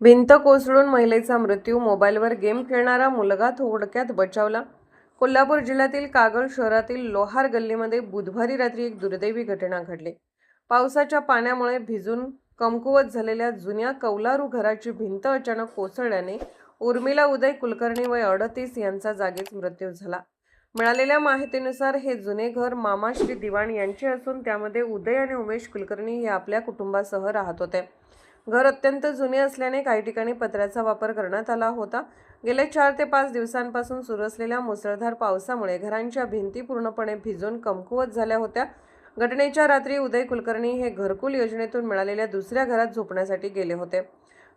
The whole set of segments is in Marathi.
भिंत कोसळून महिलेचा मृत्यू, मोबाईलवर गेम खेळणारा मुलगा थोडक्यात बचावला. कोल्हापूर जिल्ह्यातील कागल शहरातील लोहार गल्लीमध्ये बुधवारी रात्री एक दुर्दैवी घटना घडली. पावसाच्या पाण्यामुळे भिजून कमकुवत झालेल्या जुन्या कौलारू घराची भिंत अचानक कोसळल्याने उर्मिला उदय कुलकर्णी वय 38 यांचा जागीच मृत्यू झाला. मिळालेल्या माहितीनुसार हे जुने घर मामा श्री दिवाण यांचे असून त्यामध्ये उदय आणि उमेश कुलकर्णी हे आपल्या कुटुंबासह राहत होते. घर अत्यंत जुने असल्याने काही ठिकाणी पत्र्याचा वापर करण्यात आला होता. गेल्या 4 ते 5 दिवसांपासून सुरू असलेल्या मुसळधार पावसामुळे घरांच्या भिंती पूर्णपणे भिजून कमकुवत झाल्या होत्या. घटनेच्या रात्री उदय कुलकर्णी हे घरकुल योजनेतून मिळालेल्या दुसऱ्या घरात झोपण्यासाठी गेले होते.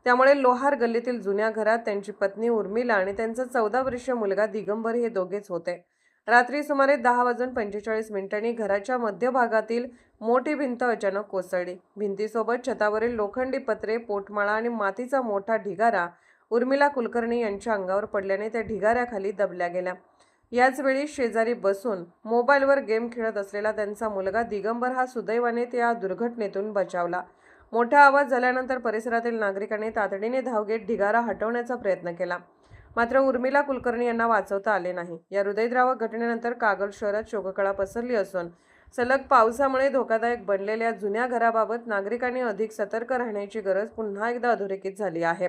त्यामुळे लोहार गल्लीतील जुन्या घरात त्यांची पत्नी उर्मिला आणि त्यांचा 14 वर्षीय मुलगा दिगंबर हे दोघेच होते. रात्री सुमारे 10:45 घराच्या मध्यभागातील मोठी भिंत अचानक कोसळली. भिंतीसोबत छतावरील लोखंडी पत्रे, पोटमाळा आणि मातीचा मोठा ढिगारा उर्मिला कुलकर्णी यांच्या अंगावर पडल्याने त्या ढिगाऱ्याखाली दबल्या गेल्या. याच वेळी शेजारी बसून मोबाईलवर गेम खेळत असलेला त्यांचा मुलगा दिगंबर हा सुदैवाने त्या दुर्घटनेतून बचावला. मोठा आवाज झाल्यानंतर परिसरातील नागरिकांनी तातडीने धाव घेत ढिगारा हटवण्याचा प्रयत्न केला. मात्र उर्मिला कुलकर्णी यांना वाचवता आले नाही. या हृदयद्रावक घटनेनंतर कागल शहरात शोककळा पसरली असून सलग पावसामुळे धोकादायक बनलेल्या जुन्या घराबाबत नागरिकांनी अधिक सतर्क राहण्याची गरज पुन्हा एकदा अधोरेखित झाली आहे.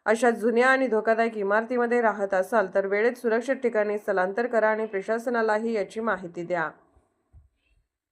अशा जुन्या आणि धोकादायक इमारतीमध्ये राहत असाल तर वेळेत सुरक्षित ठिकाणी स्थलांतर करा आणि प्रशासनालाही याची माहिती द्या.